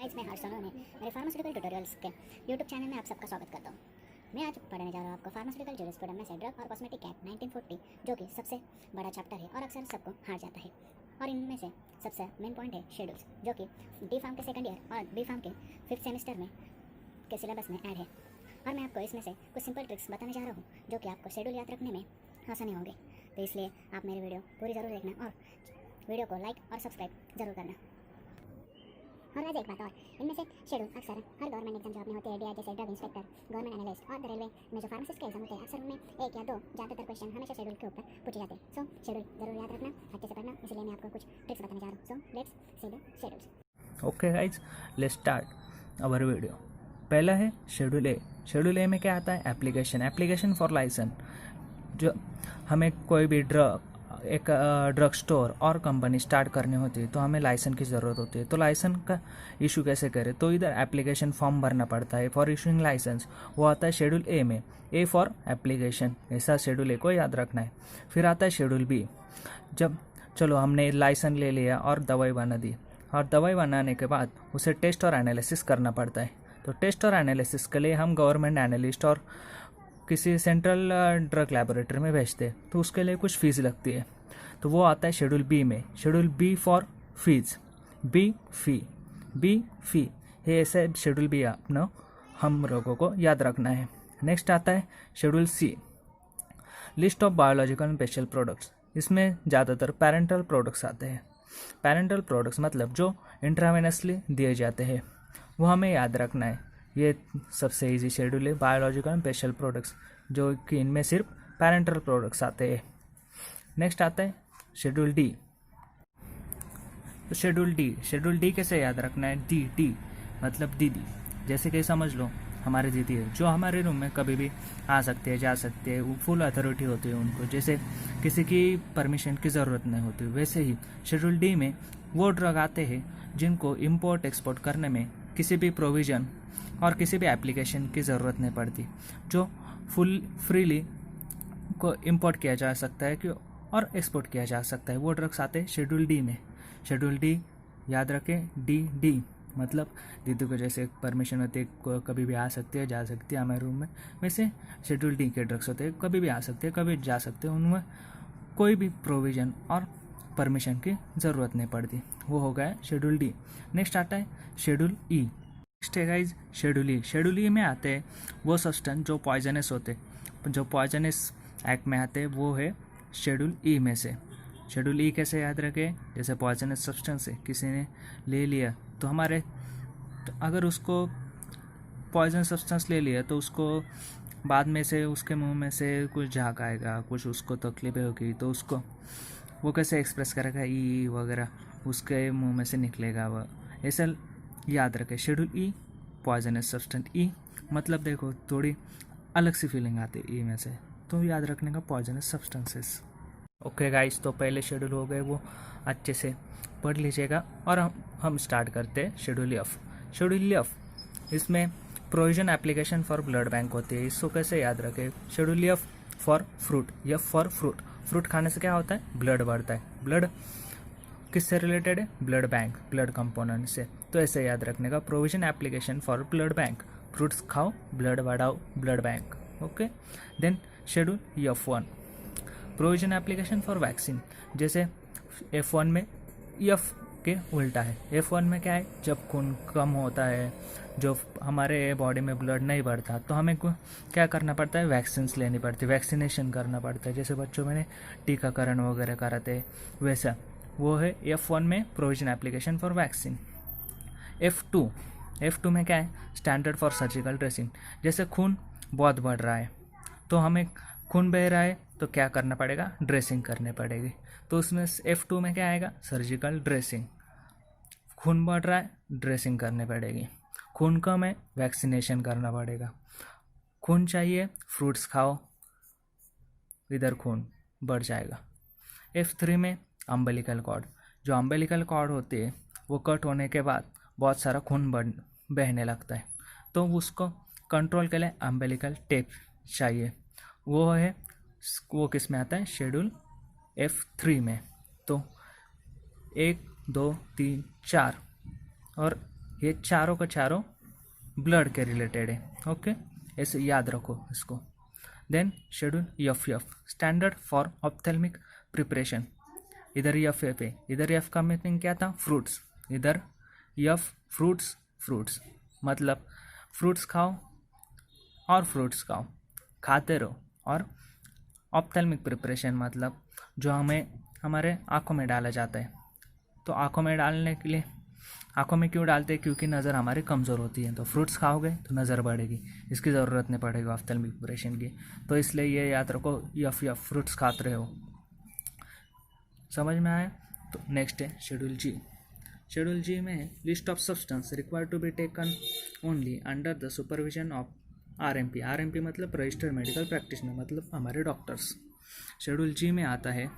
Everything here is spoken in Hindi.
गाइस, मैं हर्ष सोनोने मेरे फार्मास्यूटिकल ट्यूटोरियल्स के यूट्यूब चैनल में आप सबका स्वागत करता हूँ। मैं आज पढ़ने जा रहा हूँ आपको फार्मास्यूटिकल जूरिस्प्रूडेंस में से ड्रग और कॉस्मेटिक एक्ट 1940, जो कि सबसे बड़ा चैप्टर है और अक्सर सबको हार जाता है। और इनमें से सबसे मेन पॉइंट है शेड्यूल्स, जो कि डी फार्म के सेकंड ईयर और बी फार्म के 5th सेमेस्टर में के सिलेबस में ऐड है। और मैं आपको इसमें से कुछ सिंपल ट्रिक्स बताने जा रहा हूँ, जो कि आपको शेड्यूल याद रखने में आसानी होगी। तो इसलिए आप मेरी वीडियो पूरी ज़रूर देखना और वीडियो को लाइक और सब्सक्राइब जरूर करना। और आज एक बात और, इनमें से शेड्यूल अक्सर हर गवर्नमेंट एग्जाम जॉब में होते हैं, जैसे ड्रग इंस्पेक्टर, गवर्नमेंट एनालिस्ट और द रेलवे में जो फार्मासिस्ट के एग्जाम होते हैं, अक्सर उनमें 1 या 2 ज़्यादातर क्वेश्चन हमेशा शेड्यूल के ऊपर पूछे जाते हैं। सो शेड्यूल जरूर याद रखना, अच्छे से पढ़ना, इसलिए मैं आपको कुछ ट्रिक्स बताने जा रहा हूँ। So let's see the schedules. Okay guys, let's start our video. पहला है शेड्यूल ए। शेड्यूल ए में क्या आता है? Application for licence. जो हमें कोई भी ड्रग स्टोर और कंपनी स्टार्ट करनी होती है तो हमें लाइसेंस की ज़रूरत होती है। तो लाइसेंस का इशू कैसे करें? तो इधर एप्लीकेशन फॉर्म भरना पड़ता है फॉर इशूइंग लाइसेंस, वो आता है शेड्यूल ए में। ए फॉर एप्लीकेशन, ऐसा शेड्यूल ए को याद रखना है। फिर आता है शेड्यूल बी। जब चलो हमने लाइसेंस ले लिया और दवाई बना दी, और दवाई बनाने के बाद उसे टेस्ट और एनालिसिस करना पड़ता है। तो टेस्ट और एनालिसिस के लिए हम गवर्नमेंट एनालिस्ट और किसी सेंट्रल ड्रग लैबोरेटरी में भेजते हैं, तो उसके लिए कुछ फीस लगती है। तो वो आता है शेड्यूल बी में। Schedule B for fees, B fee, ये ऐसे शेड्यूल बी अपना हम लोगों को याद रखना है। नेक्स्ट आता है schedule C, list of biological and special products. इसमें ज़्यादातर पेरेंटल प्रोडक्ट्स आते हैं। पेरेंटल प्रोडक्ट्स मतलब जो इंट्रावेनसली दिए जाते हैं, वो हमें याद रखना है। ये सबसे इजी शेड्यूल है, बायोलॉजिकल एंड स्पेशल प्रोडक्ट्स, जो कि इनमें सिर्फ पेरेंटल प्रोडक्ट्स आते हैं। नेक्स्ट आता है शेड्यूल डी। तो शेड्यूल डी कैसे याद रखना है? डी मतलब दीदी। जैसे कि समझ लो हमारी दीदी है, जो हमारे रूम में कभी भी आ सकते हैं, जा सकते हैं, वो फुल अथॉरिटी होती है उनको, जैसे किसी की परमिशन की ज़रूरत नहीं होती। वैसे ही शेड्यूल डी में वो ड्रग आते हैं जिनको इंपोर्ट एक्सपोर्ट करने में किसी भी प्रोविज़न और किसी भी एप्लीकेशन की ज़रूरत नहीं पड़ती, जो फुल फ्रीली को इंपोर्ट किया जा सकता है और एक्सपोर्ट किया जा सकता है। वो ड्रग्स आते हैं शेड्यूल डी में। शेड्यूल डी याद रखें, डी मतलब दीदी को जैसे परमिशन होती है, कभी भी आ सकती है, जा सकती है हमारे रूम में, वैसे शेड्यूल डी के ड्रग्स होते हैं, कभी भी आ सकते हैं, कभी जा सकते हैं, उनमें कोई भी प्रोविज़न और परमिशन की ज़रूरत नहीं पड़ती। वो हो गया शेड्यूल डी। नेक्स्ट आता है शेड्यूल ई। नेक्स्ट है गाइज शेड्यूल ई। शेड्यूल ई में आते हैं वो सब्सटेंस जो पॉइजनस होते, जो पॉइजनस एक्ट में आते हैं, वो है शेड्यूल ई में से। शेड्यूल ई कैसे याद रखें? जैसे पॉइजनस सब्सटेंस है, किसी ने ले लिया तो अगर उसको पॉइजन सब्सटेंस ले लिया तो उसको बाद में से उसके मुंह में से कुछ झाग आएगा, कुछ उसको तकलीफ होगी, तो उसको वो कैसे एक्सप्रेस करेगा? ई वगैरह उसके मुंह में से निकलेगा। वो ऐसा याद रखें, शेड्यूल ई पॉइजनस सब्सटेंस। ई मतलब देखो थोड़ी अलग सी फीलिंग आती है ई में से, तो याद रखने का पॉइजनस सब्सटेंसेस। ओके गाइस, तो पहले शेड्यूल हो गए, वो अच्छे से पढ़ लीजिएगा। और हम स्टार्ट करते हैं शेड्यूल एफ। शेड्यूल एफ, इसमें provision application for blood bank होती है। इसको कैसे याद रखें? Schedule F for fruit, F for fruit. Fruit खाने से क्या होता है? ब्लड बढ़ता है। ब्लड किससे रिलेटेड है? ब्लड बैंक, ब्लड कंपोनेंट से। तो ऐसे याद रखने का, provision application for blood bank, fruits खाओ, ब्लड बढ़ाओ, blood bank. Okay, then schedule F1, provision application for vaccine. जैसे F1 में एफ के उल्टा है। F1 में क्या है? जब खून कम होता है, जो हमारे बॉडी में ब्लड नहीं बढ़ता, तो हमें क्या करना पड़ता है? वैक्सीन्स लेनी पड़ती है, वैक्सीनेशन करना पड़ता है। जैसे बच्चों में टीकाकरण वगैरह कराते हैं, वैसा वो है F1 में provision application for vaccine. F2 में क्या है? Standard for surgical dressing. जैसे खून बहुत बढ़ रहा है, तो हमें खून बह रहा है तो क्या करना पड़ेगा? ड्रेसिंग करनी पड़ेगी। तो उसमें F2 में क्या आएगा? Surgical dressing. खून बढ़ रहा है, ड्रेसिंग करनी पड़ेगी। खून कम है, वैक्सीनेशन करना पड़ेगा। खून चाहिए, फ्रूट्स खाओ, इधर खून बढ़ जाएगा। F3 में अम्बिलिकल कॉर्ड। जो अम्बिलिकल कॉर्ड होती है, वो कट होने के बाद बहुत सारा खून बहने लगता है, तो उसको कंट्रोल के लिए अम्बिलिकल टेप चाहिए। वो किस में आता है? शेड्यूल F3 में। तो 1 2 3 4 और ये चारों का चारों ब्लड के रिलेटेड है। ओके, ऐसे याद रखो इसको। Then schedule F standard for ophthalmic preparation. इधर एफ है, इधर एफ का मीनिंग क्या था, फ्रूट्स। इधर एफ फ्रूट्स मतलब फ्रूट्स खाओ और फ्रूट्स खाओ, खाते रहो। और ऑप्थेल्मिक प्रिपरेशन मतलब जो हमें हमारे आँखों में डाला जाता है। तो आँखों में डालने के लिए, आँखों में क्यों डालते हैं, क्योंकि नज़र हमारी कमज़ोर होती है। तो फ्रूट्स खाओगे तो नज़र बढ़ेगी, इसकी ज़रूरत नहीं पड़ेगी ऑप्थेल्मिक प्रिपरेशन की। तो इसलिए ये याद रखो, यफ फ्रूट्स खाते रहे हो। समझ में आया? तो नेक्स्ट है शेड्यूल जी। शेड्यूल जी में list of substance required to be taken only under the supervision of RMP. RMP मतलब रजिस्टर्ड मेडिकल प्रैक्टिशनर, मतलब हमारे डॉक्टर्स। शेड्यूल जी में आता है